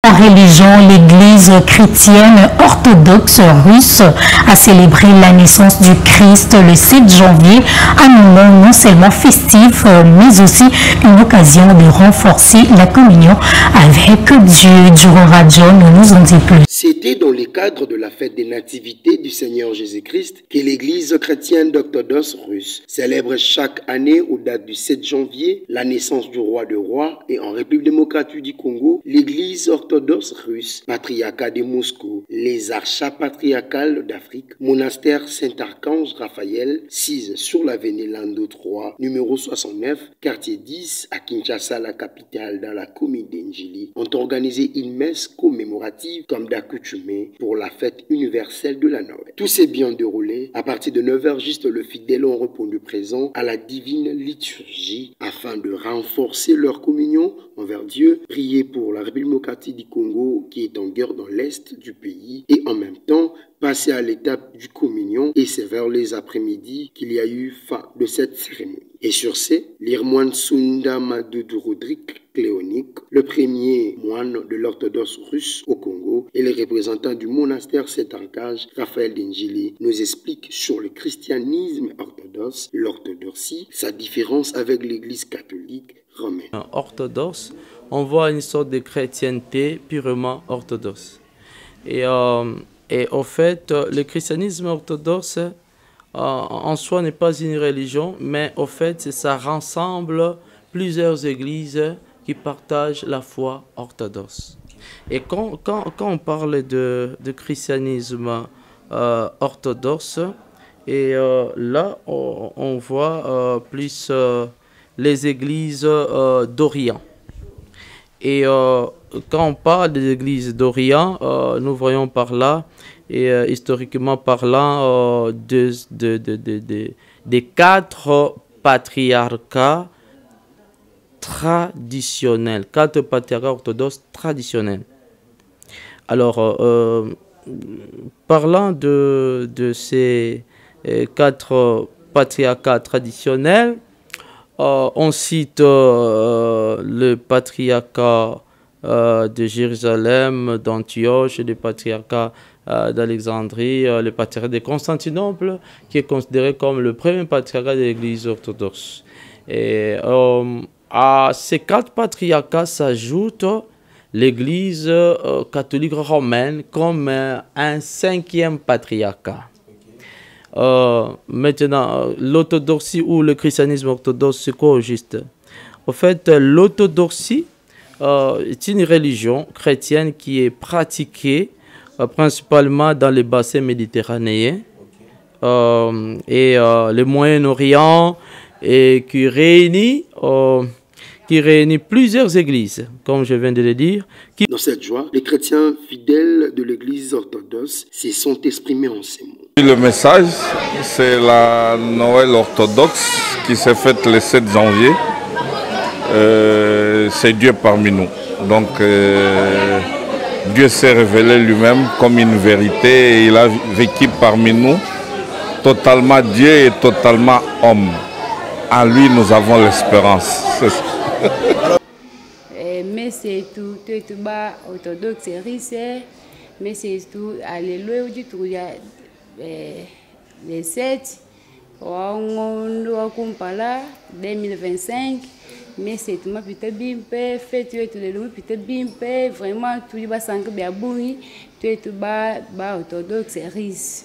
Religion, l'Église chrétienne orthodoxe russe a célébré la naissance du Christ le 7 janvier, un moment non seulement festif, mais aussi une occasion de renforcer la communion avec Dieu. Durant Radio nous en dit plus. C'était dans le cadre de la fête des nativités du Seigneur Jésus-Christ que l'Église chrétienne orthodoxe russe célèbre chaque année aux dates du 7 janvier la naissance du roi des rois, et en République démocratique du Congo, l'Église orthodoxe russe, patriarcat de Moscou, les archats patriarcales d'Afrique, monastère Saint-Archange Raphaël, 6 sur l'avenue Lando 3, numéro 69, quartier 10 à Kinshasa, la capitale, dans la commune d'Enjili, ont organisé une messe commémorative comme d'accoutumé pour la fête universelle de la Noël. Tout s'est bien déroulé. À partir de 9h, juste le fidèle ont répondu présent à la divine liturgie afin de renforcer leur communion envers Dieu, prier pour la République démocratique du Congo qui est en guerre dans l'est du pays et en même temps passer à l'étape du communion, et c'est vers les après-midi qu'il y a eu fin de cette cérémonie. Et sur ce, l'Irmoine Sunda Madoudou Rodrigue Cléonique, le premier moine de l'orthodoxe russe au Congo et les représentants du monastère Saint-Archange Raphaël d'Enjili nous expliquent sur le christianisme orthodoxe, l'orthodoxie, sa différence avec l'église catholique romaine. Orthodoxe, on voit une sorte de chrétienté purement orthodoxe. Et au fait, le christianisme orthodoxe en soi n'est pas une religion, mais au fait, ça rassemble plusieurs églises qui partagent la foi orthodoxe. Et quand on parle de christianisme orthodoxe, et là, on voit plus les églises d'Orient. Et quand on parle des églises d'Orient, nous voyons par là, et historiquement parlant, des 4 patriarcats traditionnels, 4 patriarcats orthodoxes traditionnels. Alors, parlant de ces 4 patriarcats traditionnels, on cite le patriarcat de Jérusalem, d'Antioche, le patriarcat d'Alexandrie, le patriarcat de Constantinople, qui est considéré comme le premier patriarcat de l'Église orthodoxe. Et à ces 4 patriarcats s'ajoute l'Église catholique romaine comme un 5e patriarcat. Maintenant, l'orthodoxie ou le christianisme orthodoxe, c'est quoi au juste? En fait, l'orthodoxie est une religion chrétienne qui est pratiquée principalement dans les bassins méditerranéens et le Moyen-Orient, et qui réunit plusieurs églises, comme je viens de le dire. Dans cette joie, les chrétiens fidèles de l'église orthodoxe se sont exprimés en ces mots. Le message, c'est la Noël orthodoxe qui s'est faite le 7 janvier. C'est Dieu parmi nous. Donc, Dieu s'est révélé lui-même comme une vérité et il a vécu parmi nous, totalement Dieu et totalement homme. En lui, nous avons l'espérance. Mais c'est tout bas orthodoxe russe, mais c'est tout alléluia du tout les 7 on compara 2025, mais c'est tout ma putain bimpe fait tout le long putain bimpe vraiment tout va sans que bien boui tout bas orthodoxe russe.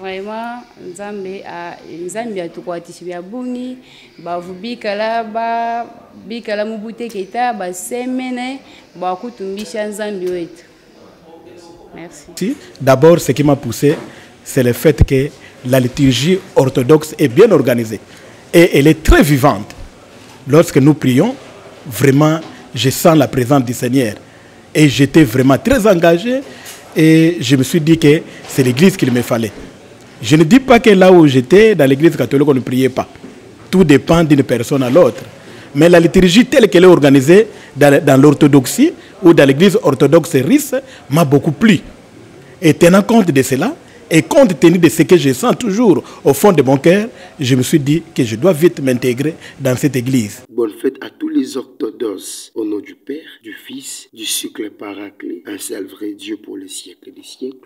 Vraiment, Nzambe a tukwatisi bya bungi ba vubikala ba bikala mubute kita ba semene ba kutumbisha Nzambe wetu. Merci. D'abord, ce qui m'a poussé, c'est le fait que la liturgie orthodoxe est bien organisée et elle est très vivante. Lorsque nous prions, vraiment, je sens la présence du Seigneur et j'étais vraiment très engagé et je me suis dit que c'est l'église qu'il me fallait. Je ne dis pas que là où j'étais, dans l'église catholique, on ne priait pas. Tout dépend d'une personne à l'autre. Mais la liturgie telle qu'elle est organisée dans l'orthodoxie ou dans l'église orthodoxe russe m'a beaucoup plu. Et tenant compte de cela, Et compte tenu de ce que je sens toujours au fond de mon cœur, je me suis dit que je dois vite m'intégrer dans cette église. Bonne fête à tous les orthodoxes. Au nom du Père, du Fils, du Sucre Paraclet, un seul vrai Dieu pour les siècles des siècles.